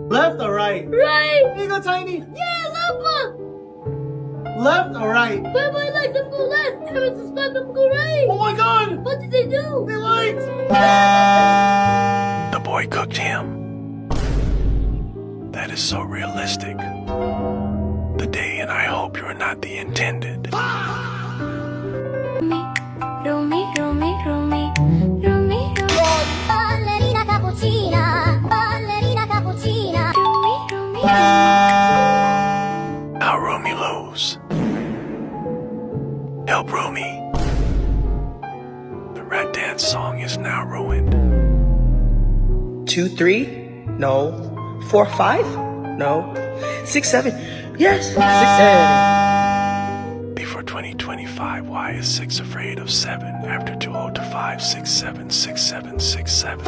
Left or right? Right. Here you go, Tiny. Yeah, Papa. Left or right? Papa, I like them go left. Ever since them go right. Oh my God! What did they do? They lied! The boy cooked him. That is so realistic. The day, and I hope you're not the intended. Rumi, Rumi, Rumi, Rumi, ballerina cappuccina, ballerina cappuccina. Rumi, Rumi, How Rumi lose? Help Rumi. The Rat Dance song is now ruined. 2, 3? No. 4, 5? No. 6, 7? Yes. 6, 7. Before 2025, why is 6 afraid of 7? After 2 0 to 5, 6 7, 6 7, 6 7.